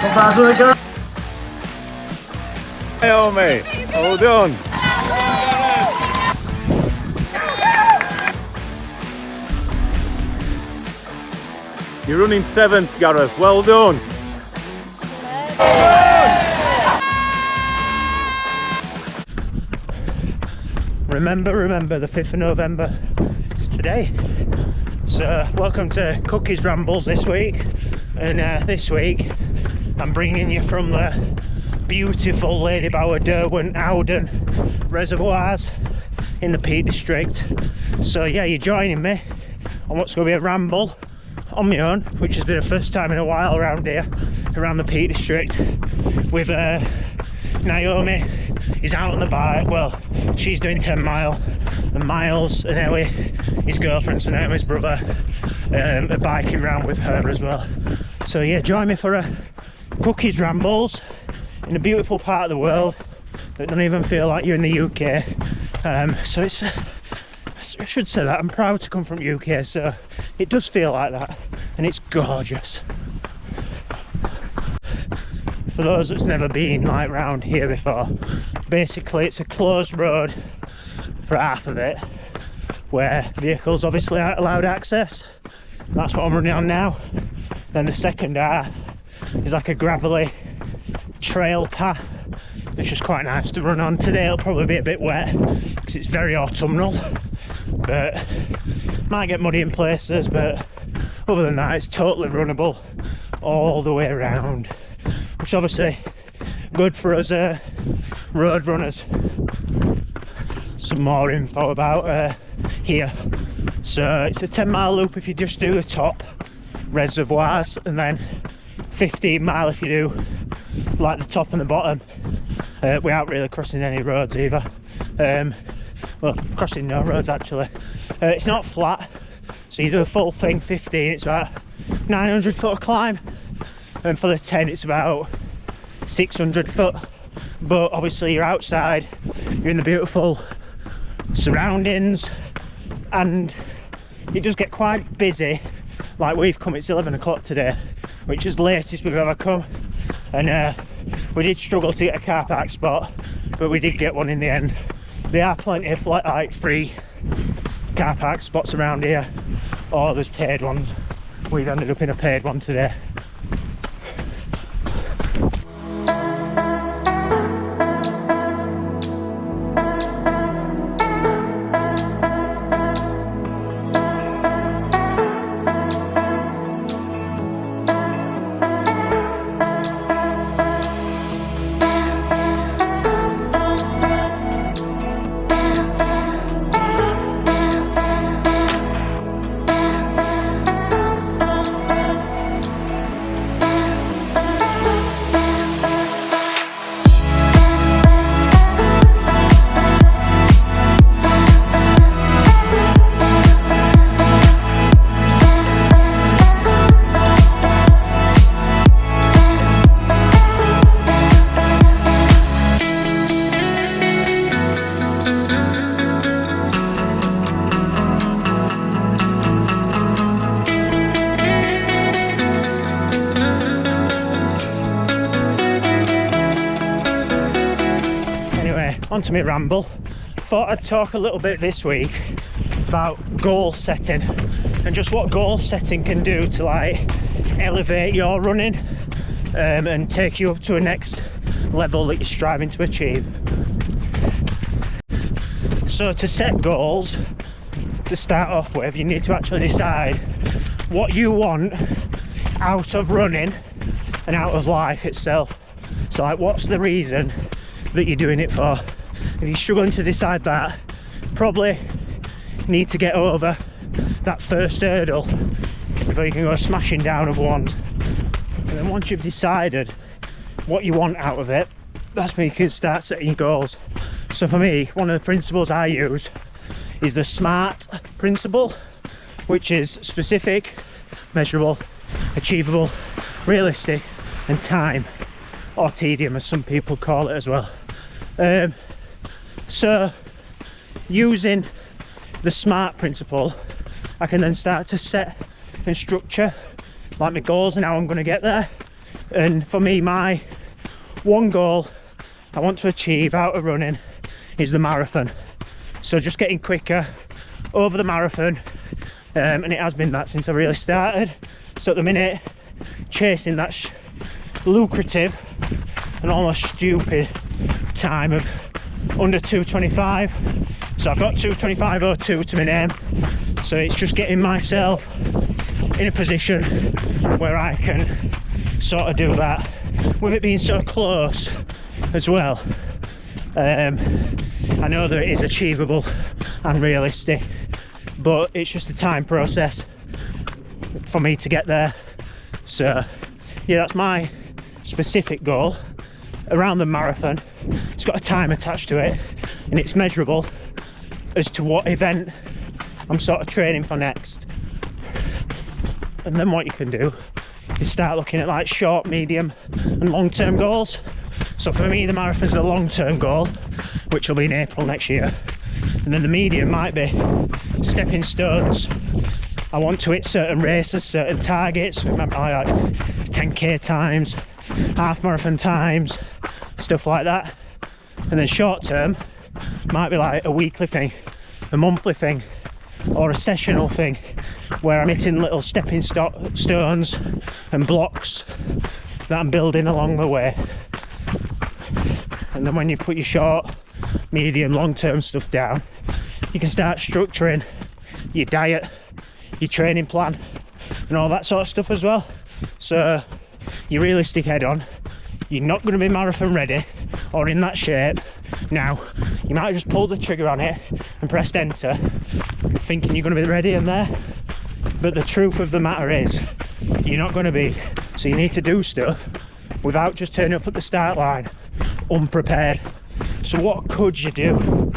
Hey, mate. Hold on. You're running 7th, Gareth. Well done. Remember the 5th of November. It's today. So welcome to Cookies Rambles this week. And this week I'm bringing you from the beautiful Ladybower, Derwent, Howden reservoirs in the Peak District. So yeah, you're joining me on what's going to be a ramble on my own, which has been the first time in a while around here, around the Peak District, with Naomi is out on the bike. Well, she's doing 10 mile, and Miles and Ellie, his girlfriend, so Naomi's brother, are biking around with her as well. So yeah, join me for a Cookies Rambles in a beautiful part of the world that don't even feel like you're in the UK. So it's I should say that I'm proud to come from UK, so it does feel like that, and it's gorgeous. For those that's never been like round here before, basically it's a closed road for half of it, where vehicles obviously aren't allowed access. That's what I'm running on now. Then the second half is like a gravelly trail path that's just quite nice to run on. Today it'll probably be a bit wet because it's very autumnal, but might get muddy in places, but other than that it's totally runnable all the way around, which obviously good for us road runners. Some more info about here. So it's a 10-mile loop if you just do the top reservoirs, and then 15 mile if you do like the top and the bottom. We aren't really crossing any roads either. Well, crossing no roads actually. It's not flat, so you do a full thing 15, it's about 900 foot of climb, and for the 10 it's about 600 foot. But obviously you're outside, you're in the beautiful surroundings, and it does get quite busy. Like we've come, it's 11 o'clock today, which is the latest we've ever come, and we did struggle to get a car park spot, but we did get one in the end. There are plenty of like free car park spots around here, or there's paid ones. We've ended up in a paid one today. Onto my ramble. Thought I'd talk a little bit this week about goal setting and just what goal setting can do to like elevate your running and take you up to a next level that you're striving to achieve. So to set goals, to start off with, you need to actually decide what you want out of running and out of life itself. So like, what's the reason that you're doing it for? If you're struggling to decide that, probably need to get over that first hurdle before you can go smashing down of ones. And then once you've decided what you want out of it, that's when you can start setting your goals. So for me, one of the principles I use is the SMART principle, which is specific, measurable, achievable, realistic, and time, or tedium as some people call it as well. So using the SMART principle, I can then start to set and structure like my goals and how I'm going to get there. And for me, my one goal I want to achieve out of running is the marathon. So just getting quicker over the marathon, and it has been that since I really started. So at the minute, chasing that lucrative and almost stupid time of under 2:25. So I've got 2:25.02 to my name. So it's just getting myself in a position where I can sort of do that, with it being so close as well. I know that it is achievable and realistic, but it's just a time process for me to get there. So yeah, that's my specific goal around the marathon. It's got a time attached to it, and it's measurable as to what event I'm sort of training for next. And then what you can do is start looking at like short, medium and long-term goals. So for me, the marathon's a long-term goal, which will be in April next year. And then the medium might be stepping stones. I want to hit certain races, certain targets. Remember, like 10k times, half marathon times, stuff like that. And then short term might be like a weekly thing, a monthly thing, or a sessional thing, where I'm hitting little stepping stones and blocks that I'm building along the way. And then when you put your short, medium, long-term stuff down, you can start structuring your diet, your training plan and all that sort of stuff as well. So your realistic head on, you're not going to be marathon ready or in that shape now. You might just pull the trigger on it and press enter thinking you're going to be ready and there, but the truth of the matter is you're not going to be. So you need to do stuff without just turning up at the start line unprepared. So what could you do?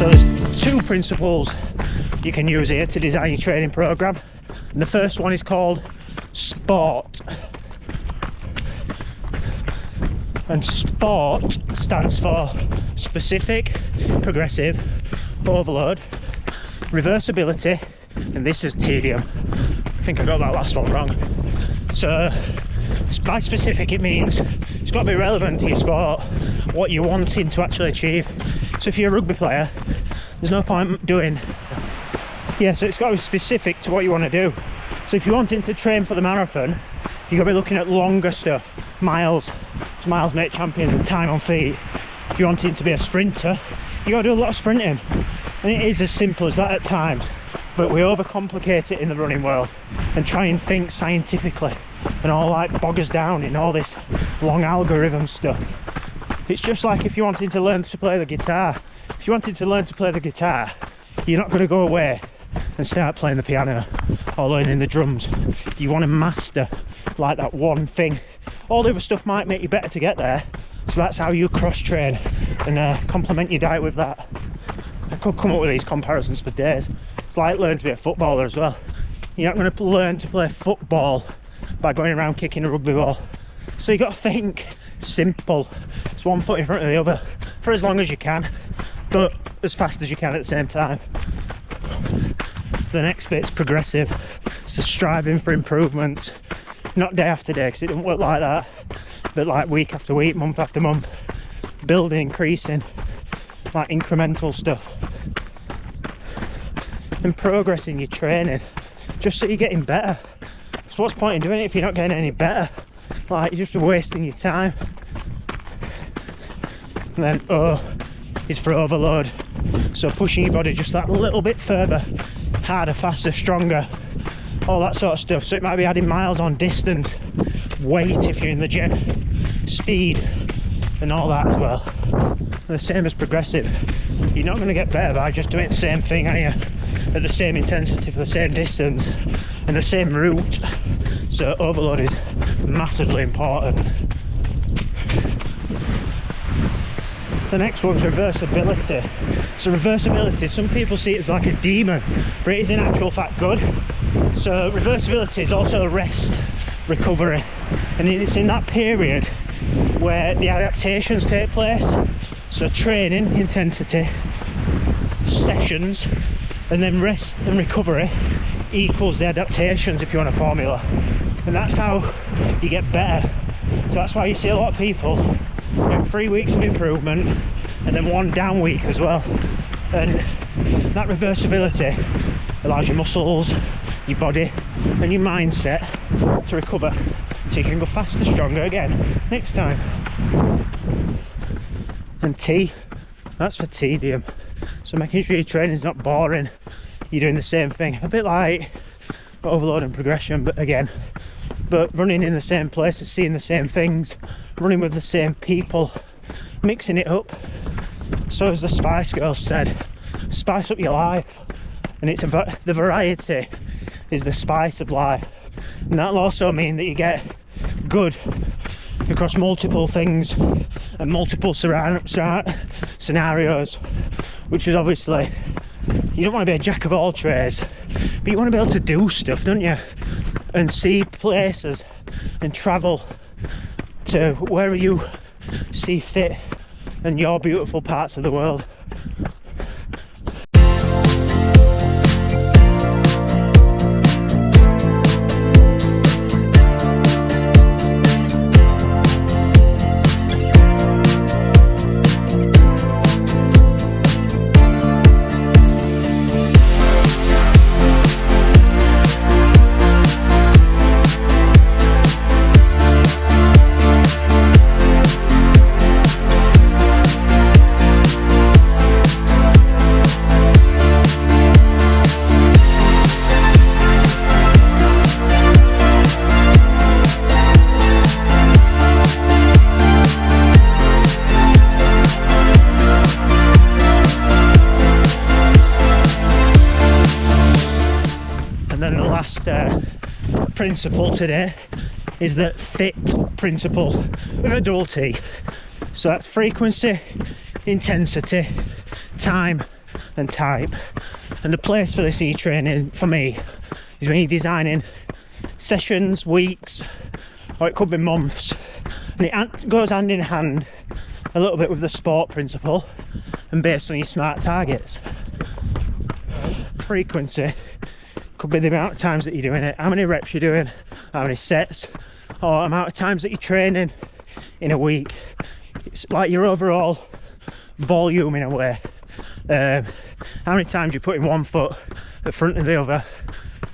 So there's two principles you can use here to design your training program. And the first one is called sport. And sport stands for specific, progressive, overload, reversibility, and this is tedium. I think I got that last one wrong. So by specific it means it's got to be relevant to your sport, what you're wanting to actually achieve. So if you're a rugby player, there's no point doing, so it's got to be specific to what you want to do. So if you're wanting to train for the marathon, you've got to be looking at longer stuff, miles make champions and time on feet. If you're wanting to be a sprinter, you got to do a lot of sprinting, and it is as simple as that at times, but we overcomplicate it in the running world and try and think scientifically and all like bog us down in all this long algorithm stuff. It's just like if you're wanting to learn to play the guitar. If you wanted to learn to play the guitar, you're not going to go away and start playing the piano or learning the drums. You want to master like that one thing. All the other stuff might make you better to get there, so that's how you cross train and complement your diet with that. I could come up with these comparisons for days. It's like learning to be a footballer as well. You're not going to learn to play football by going around kicking a rugby ball. So you got to think simple. It's one foot in front of the other for as long as you can, but as fast as you can at the same time. So the next bit's progressive. So striving for improvements, not day after day, because it doesn't work like that, but like week after week, month after month, building, increasing, like incremental stuff, and progressing your training just so you're getting better. So what's the point in doing it if you're not getting any better? Like, you're just wasting your time. And then O is for overload, so pushing your body just that little bit further, harder, faster, stronger, all that sort of stuff. So it might be adding miles on distance, weight if you're in the gym, speed and all that as well. And the same as progressive. You're not going to get better by just doing the same thing, are you? At the same intensity for the same distance and the same route. So overload is massively important. The next one's reversibility. So reversibility, some people see it as like a demon, but it is in actual fact good. So reversibility is also rest, recovery, and it's in that period where the adaptations take place. So training, intensity, sessions, and then rest and recovery equals the adaptations, if you want a formula. And that's how you get better. So that's why you see a lot of people in 3 weeks of improvement and then 1 down week as well. And that reversibility allows your muscles, your body and your mindset to recover, so you can go faster, stronger again next time. And T, that's for tedium. So making sure your training's not boring, you're doing the same thing, a bit like overload and progression, but running in the same places, seeing the same things, running with the same people, mixing it up. So as the Spice Girls said, spice up your life. And it's the variety is the spice of life, and that'll also mean that you get good across multiple things and multiple scenarios, which is obviously, you don't want to be a jack of all trades, but you want to be able to do stuff, don't you, and see places and travel to wherever you see fit and your beautiful parts of the world. Principle today is the FIT principle with a double T. So that's frequency, intensity, time and type. And the place for this in your training for me is when you're designing sessions, weeks, or it could be months, and it goes hand in hand a little bit with the sport principle and based on your SMART targets. Frequency could be the amount of times that you're doing it, how many reps you're doing, how many sets, or amount of times that you're training in a week. It's like your overall volume in a way. How many times you put in one foot in front of the other,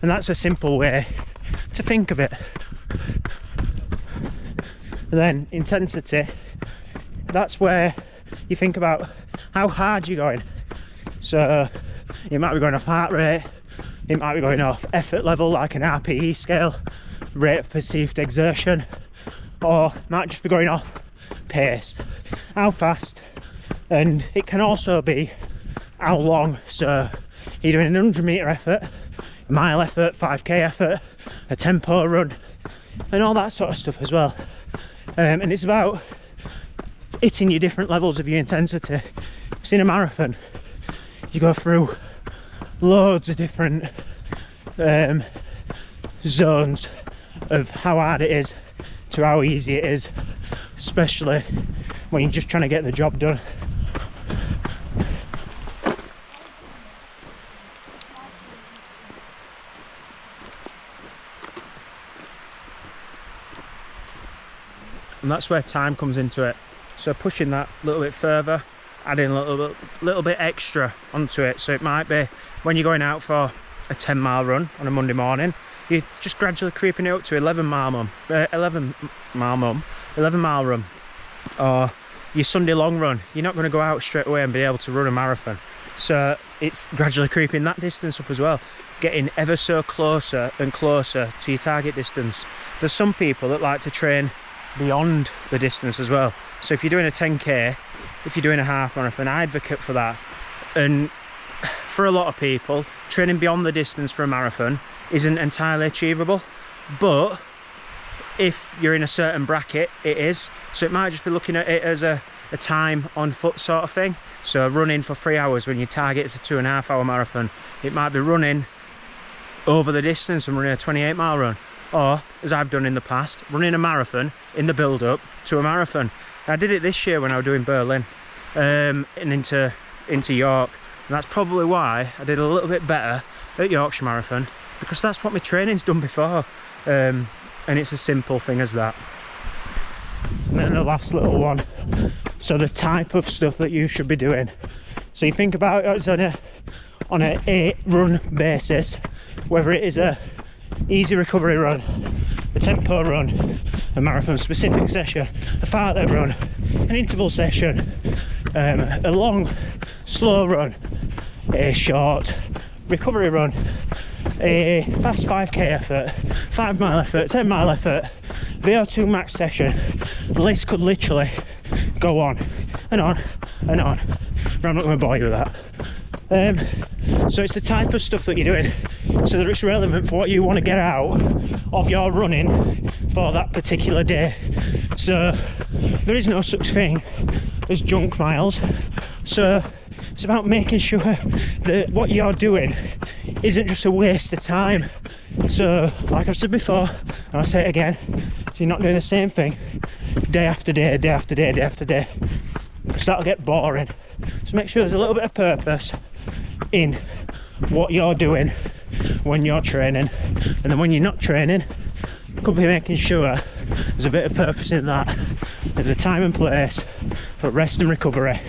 and that's a simple way to think of it. And then intensity, that's where you think about how hard you're going. So you might be going off heart rate, it might be going off effort level like an RPE scale, rate of perceived exertion, or it might just be going off pace, how fast. And it can also be how long. So you're doing an 100 metre effort, a mile effort, 5k effort, a tempo run, and all that sort of stuff as well. And it's about hitting your different levels of your intensity. Because in a marathon you go through loads of different zones of how hard it is to how easy it is, especially when you're just trying to get the job done. And that's where time comes into it. So pushing that a little bit further, adding a little bit extra onto it. So it might be when you're going out for a 10-mile run on a Monday morning, you're just gradually creeping it up to 11-mile run, or your Sunday long run. You're not going to go out straight away and be able to run a marathon. So it's gradually creeping that distance up as well, getting ever so closer and closer to your target distance. There's some people that like to train beyond the distance as well. So if you're doing a 10k, if you're doing a half marathon, I advocate for that. And for a lot of people, training beyond the distance for a marathon isn't entirely achievable, but if you're in a certain bracket, it is. So it might just be looking at it as a time on foot sort of thing. So running for 3 hours when your target is a 2.5 hour marathon, it might be running over the distance and running a 28-mile run, or as I've done in the past, running a marathon in the build up to a marathon. I did it this year when I was doing Berlin and into York, and that's probably why I did a little bit better at Yorkshire Marathon, because that's what my training's done before, and it's a simple thing as that. And then the last little one, so the type of stuff that you should be doing. So you think about it on a 8-run basis, whether it is a easy recovery run, a tempo run, a marathon specific session, a fartlek run, an interval session, a long slow run, a short recovery run, a fast 5k effort, 5-mile effort, 10-mile effort, VO2 max session. The list could literally go on and on and on, but I'm not going to bore you with that. So it's the type of stuff that you're doing, so that it's relevant for what you want to get out of your running for that particular day. So there is no such thing as junk miles, so it's about making sure that what you're doing isn't just a waste of time. So like I've said before, and I'll say it again, so you're not doing the same thing day after day, day after day, day after day, because that'll get boring. So make sure there's a little bit of purpose in what you're doing when you're training, and then when you're not training, you could be making sure there's a bit of purpose in that. There's a time and place for rest and recovery.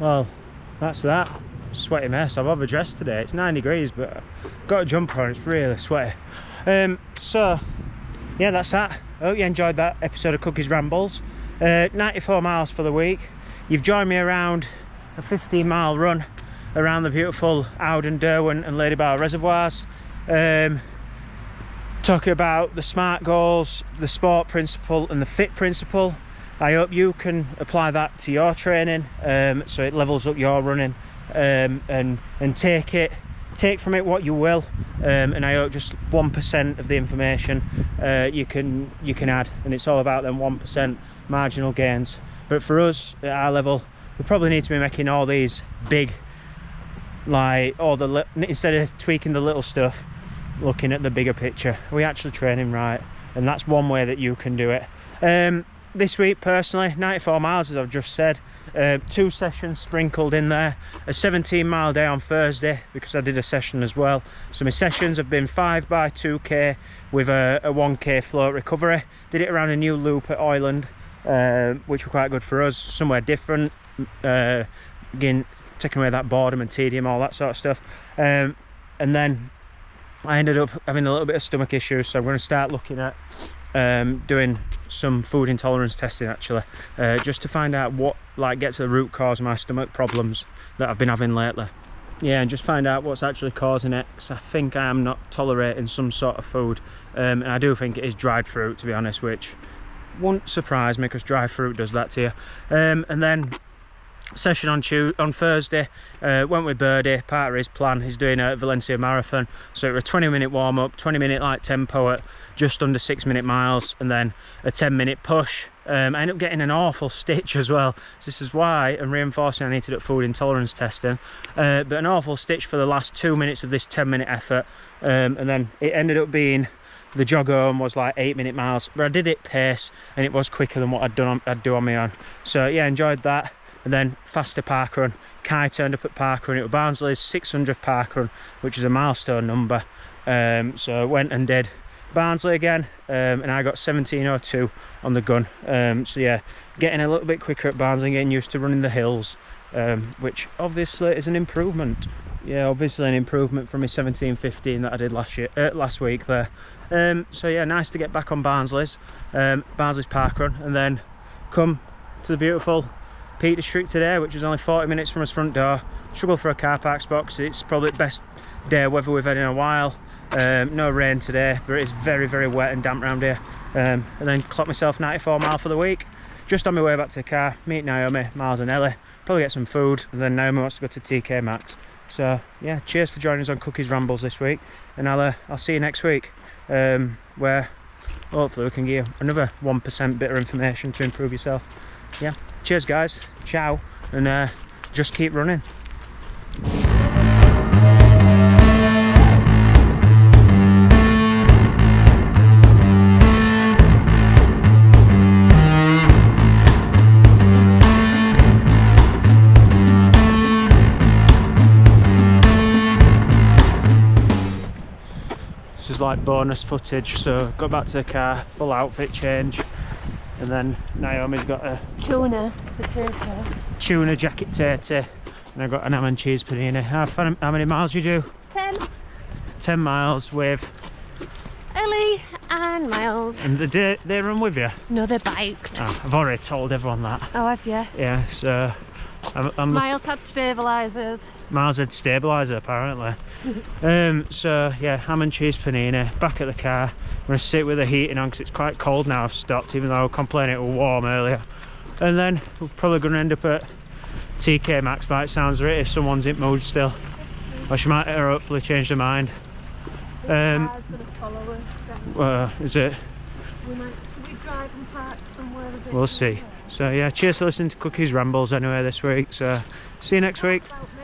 Well, that's that. Sweaty mess. I've overdressed today. It's 9 degrees, but I've got a jumper on. It's really sweaty. So yeah, that's that. I hope you enjoyed that episode of Cookies Rambles. 94 miles for the week. You've joined me around a 15-mile run around the beautiful Howden, Derwent and Ladybower Reservoirs, talking about the SMART goals, the sport principle and the fit principle. I hope you can apply that to your training, so it levels up your running, and take from it what you will, and I hope just 1% of the information you can add, and it's all about them 1% marginal gains. But for us at our level, we probably need to be making all these big, like instead of tweaking the little stuff, looking at the bigger picture. Are we actually training right? And that's one way that you can do it. This week personally, 94 miles as I've just said, 2 sessions sprinkled in there, a 17-mile day on Thursday because I did a session as well. So my sessions have been 5 by 2k with a 1k float recovery. Did it around a new loop at Island, which were quite good for us, somewhere different, again taking away that boredom and tedium, all that sort of stuff. And then I ended up having a little bit of stomach issues, so I'm going to start looking at doing some food intolerance testing actually, just to find out what, like, get to the root cause of my stomach problems that I've been having lately. Yeah, and just find out what's actually causing it, because I think I am not tolerating some sort of food, and I do think it is dried fruit, to be honest, which won't surprise me because dried fruit does that to you. And then session on Thursday, went with Birdie. Part of his plan, he's doing a Valencia marathon, so it was a 20-minute warm-up, 20-minute like tempo at just under 6-minute miles, and then a 10-minute push. I ended up getting an awful stitch as well, so this is why I'm reinforcing I need to do food intolerance testing, but an awful stitch for the last 2 minutes of this 10-minute effort, and then it ended up being, the jog home was like 8-minute miles, but I did it pace and it was quicker than what I'd do on my own. So yeah, enjoyed that. And then faster park run. Kai turned up at park run. It was Barnsley's 600th park run, which is a milestone number. So I went and did Barnsley again, and I got 17:02 on the gun. So yeah, getting a little bit quicker at Barnsley, getting used to running the hills, which obviously is an improvement. Yeah, obviously an improvement from my 17:15 that I did last week there. So yeah, nice to get back on Barnsley's park run, and then come to the beautiful Peak District today, which is only 40 minutes from his front door. Struggle for a car park spot because it's probably the best day of weather we've had in a while. No rain today, but it's very, very wet and damp around here. And then clock myself 94 mile for the week. Just on my way back to the car, meet Naomi, Miles and Ellie, probably get some food, and then Naomi wants to go to TK Maxx. So yeah, cheers for joining us on Cookies Rambles this week, and I'll see you next week, where hopefully we can give you another 1% bit of information to improve yourself. Yeah, cheers guys, ciao, and just keep running. This is like bonus footage, so got back to the car, full outfit change, and then Naomi's got a tuna potato, tuna jacket tatty, and I've got an ham and cheese panini. How many miles you do? 10. 10 miles with Ellie and Miles. And they run with you? No, they're biked. Oh, I've already told everyone that. Oh, have you? Yeah, so Miles had stabilisers. Miles had stabiliser apparently. So yeah, ham and cheese panini, back at the car. I'm going to sit with the heating on because it's quite cold now. I've stopped, even though I was complaining it was warm earlier. And then we're probably going to end up at TK Maxx by the sounds of it, if someone's in mood still. Or she might hopefully change their mind. Car's going to follow us. Is it? We drive and park somewhere a bit. We'll see. So yeah, cheers for listening to Cookies Rambles anyway this week. So see you next week. About me.